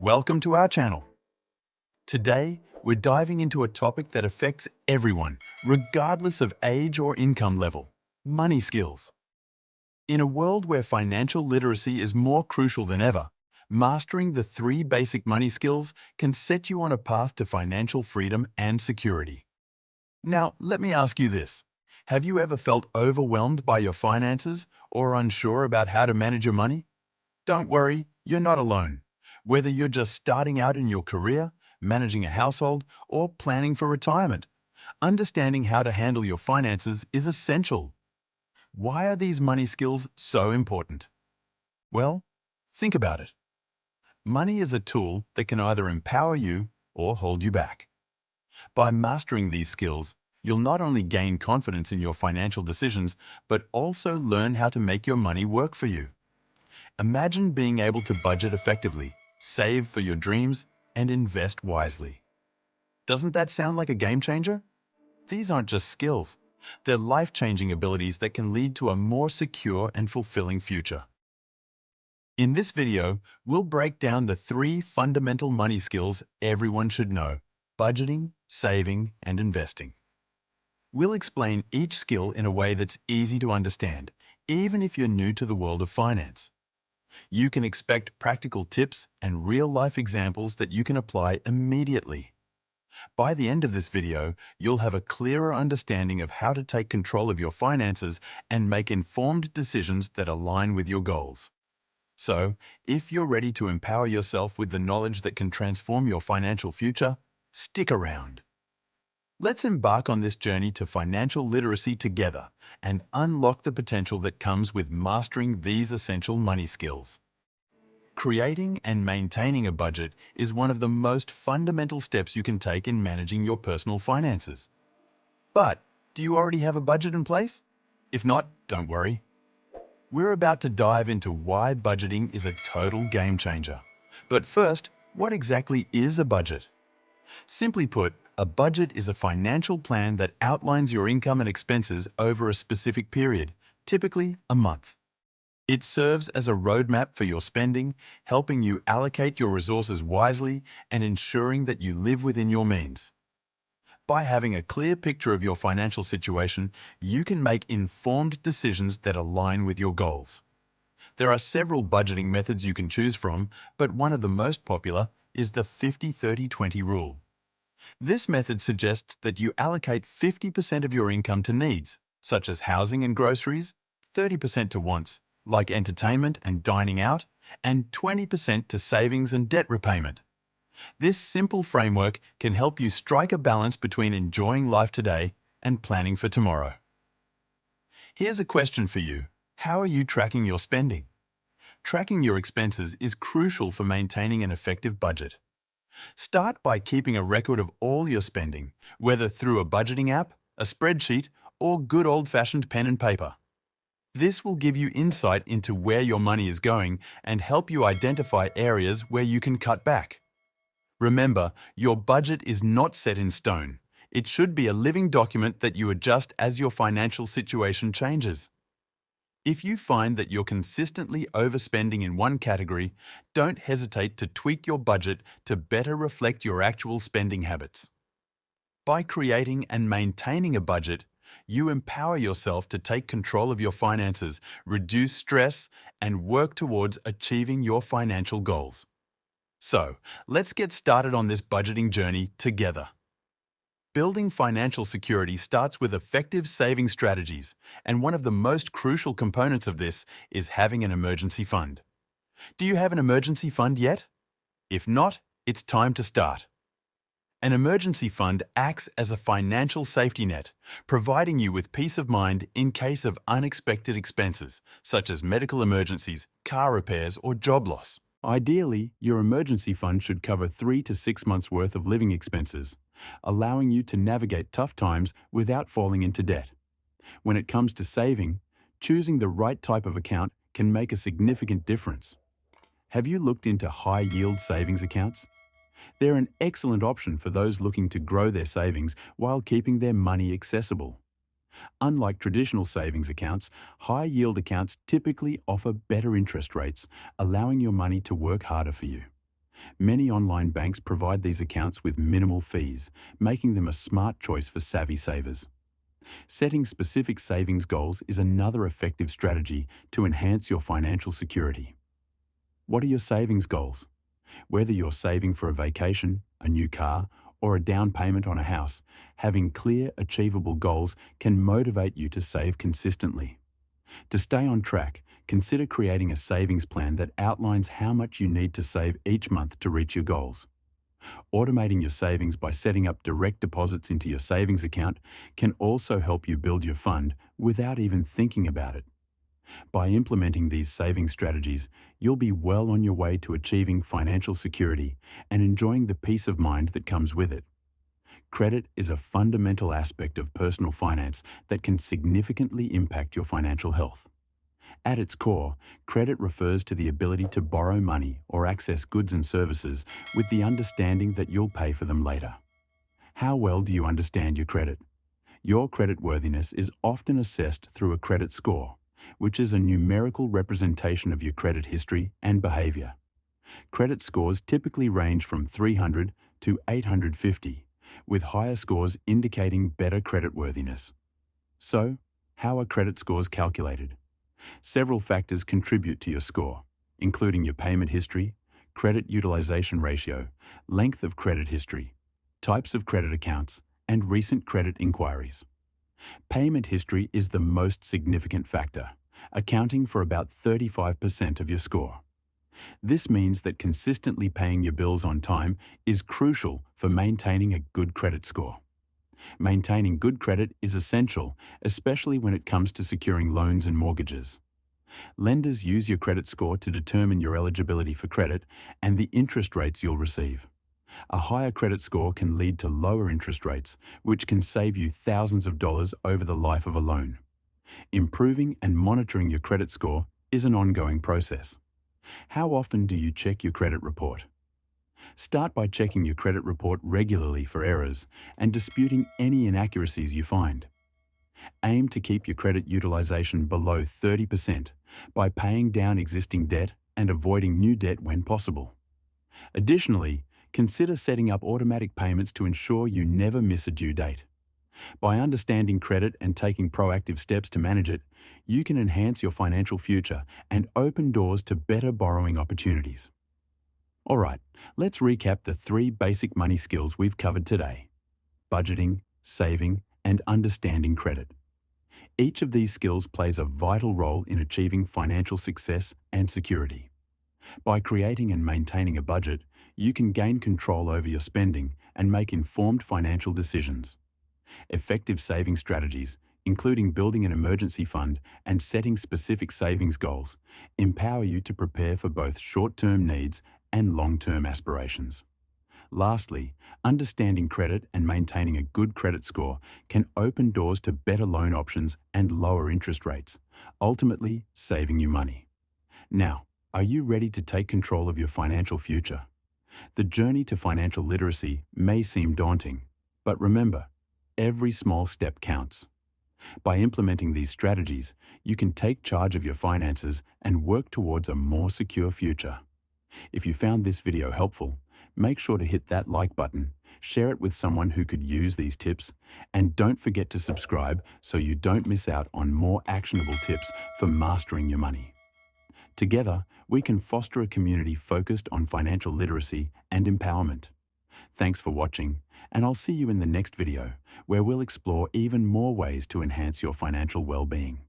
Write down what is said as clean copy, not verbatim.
Welcome to our channel. Today, we're diving into a topic that affects everyone, regardless of age or income level: money skills. In a world where financial literacy is more crucial than ever, mastering the three basic money skills can set you on a path to financial freedom and security. Now, let me ask you this. Have you ever felt overwhelmed by your finances or unsure about how to manage your money? Don't worry, you're not alone. Whether you're just starting out in your career, managing a household, or planning for retirement, understanding how to handle your finances is essential. Why are these money skills so important? Well, think about it. Money is a tool that can either empower you or hold you back. By mastering these skills, you'll not only gain confidence in your financial decisions, but also learn how to make your money work for you. Imagine being able to budget effectively, save for your dreams, and invest wisely. Doesn't that sound like a game changer? These aren't just skills. They're life-changing abilities that can lead to a more secure and fulfilling future. In this video, we'll break down the three fundamental money skills everyone should know: budgeting, saving, and investing. We'll explain each skill in a way that's easy to understand, even if you're new to the world of finance. You can expect practical tips and real-life examples that you can apply immediately. By the end of this video, you'll have a clearer understanding of how to take control of your finances and make informed decisions that align with your goals. So, if you're ready to empower yourself with the knowledge that can transform your financial future, stick around. Let's embark on this journey to financial literacy together and unlock the potential that comes with mastering these essential money skills. Creating and maintaining a budget is one of the most fundamental steps you can take in managing your personal finances. But, do you already have a budget in place? If not, don't worry. We're about to dive into why budgeting is a total game changer. But first, what exactly is a budget? Simply put, a budget is a financial plan that outlines your income and expenses over a specific period, typically a month. It serves as a roadmap for your spending, helping you allocate your resources wisely and ensuring that you live within your means. By having a clear picture of your financial situation, you can make informed decisions that align with your goals. There are several budgeting methods you can choose from, but one of the most popular is the 50-30-20 rule. This method suggests that you allocate 50% of your income to needs, such as housing and groceries, 30% to wants, like entertainment and dining out, and 20% to savings and debt repayment. This simple framework can help you strike a balance between enjoying life today and planning for tomorrow. Here's a question for you. How are you tracking your spending? Tracking your expenses is crucial for maintaining an effective budget. Start by keeping a record of all your spending, whether through a budgeting app, a spreadsheet, or good old-fashioned pen and paper. This will give you insight into where your money is going and help you identify areas where you can cut back. Remember, your budget is not set in stone. It should be a living document that you adjust as your financial situation changes. If you find that you're consistently overspending in one category, don't hesitate to tweak your budget to better reflect your actual spending habits. By creating and maintaining a budget, you empower yourself to take control of your finances, reduce stress, and work towards achieving your financial goals. So, let's get started on this budgeting journey together. Building financial security starts with effective saving strategies, and one of the most crucial components of this is having an emergency fund. Do you have an emergency fund yet? If not, it's time to start. An emergency fund acts as a financial safety net, providing you with peace of mind in case of unexpected expenses, such as medical emergencies, car repairs, or job loss. Ideally, your emergency fund should cover 3 to 6 months' worth of living expenses, allowing you to navigate tough times without falling into debt. When it comes to saving, choosing the right type of account can make a significant difference. Have you looked into high-yield savings accounts? They're an excellent option for those looking to grow their savings while keeping their money accessible. Unlike traditional savings accounts, high-yield accounts typically offer better interest rates, allowing your money to work harder for you. Many online banks provide these accounts with minimal fees, making them a smart choice for savvy savers. Setting specific savings goals is another effective strategy to enhance your financial security. What are your savings goals? Whether you're saving for a vacation, a new car, or a down payment on a house, having clear, achievable goals can motivate you to save consistently. To stay on track, consider creating a savings plan that outlines how much you need to save each month to reach your goals. Automating your savings by setting up direct deposits into your savings account can also help you build your fund without even thinking about it. By implementing these saving strategies, you'll be well on your way to achieving financial security and enjoying the peace of mind that comes with it. Credit is a fundamental aspect of personal finance that can significantly impact your financial health. At its core, credit refers to the ability to borrow money or access goods and services with the understanding that you'll pay for them later. How well do you understand your credit? Your creditworthiness is often assessed through a credit score, which is a numerical representation of your credit history and behavior. Credit scores typically range from 300 to 850, with higher scores indicating better creditworthiness. So, how are credit scores calculated? Several factors contribute to your score, including your payment history, credit utilization ratio, length of credit history, types of credit accounts, and recent credit inquiries. Payment history is the most significant factor, accounting for about 35% of your score. This means that consistently paying your bills on time is crucial for maintaining a good credit score. Maintaining good credit is essential, especially when it comes to securing loans and mortgages. Lenders use your credit score to determine your eligibility for credit and the interest rates you'll receive. A higher credit score can lead to lower interest rates, which can save you thousands of dollars over the life of a loan. Improving and monitoring your credit score is an ongoing process. How often do you check your credit report? Start by checking your credit report regularly for errors and disputing any inaccuracies you find. Aim to keep your credit utilization below 30% by paying down existing debt and avoiding new debt when possible. Additionally, consider setting up automatic payments to ensure you never miss a due date. By understanding credit and taking proactive steps to manage it, you can enhance your financial future and open doors to better borrowing opportunities. All right, let's recap the 3 basic money skills we've covered today: budgeting, saving, and understanding credit. Each of these skills plays a vital role in achieving financial success and security. By creating and maintaining a budget, you can gain control over your spending and make informed financial decisions. Effective saving strategies, including building an emergency fund and setting specific savings goals, empower you to prepare for both short-term needs and long-term aspirations. Lastly, understanding credit and maintaining a good credit score can open doors to better loan options and lower interest rates, ultimately saving you money. Now, are you ready to take control of your financial future? The journey to financial literacy may seem daunting, but remember, every small step counts. By implementing these strategies, you can take charge of your finances and work towards a more secure future. If you found this video helpful, make sure to hit that like button, share it with someone who could use these tips, and don't forget to subscribe so you don't miss out on more actionable tips for mastering your money. Together, we can foster a community focused on financial literacy and empowerment. Thanks for watching, and I'll see you in the next video, where we'll explore even more ways to enhance your financial well-being.